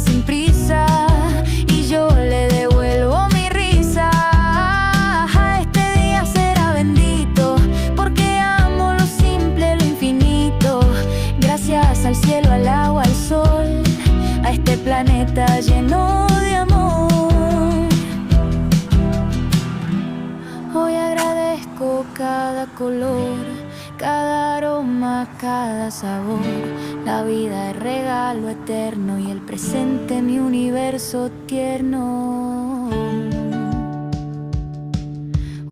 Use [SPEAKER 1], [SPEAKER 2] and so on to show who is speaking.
[SPEAKER 1] sin prisa y yo le devuelvo mi risa. Este día será bendito porque amo lo simple, lo infinito. Gracias al cielo, al agua, al sol, a este planeta lleno de amor. Hoy agradezco cada color, cada aroma, cada sabor. La vida es regalo eterno y el presente mi universo tierno.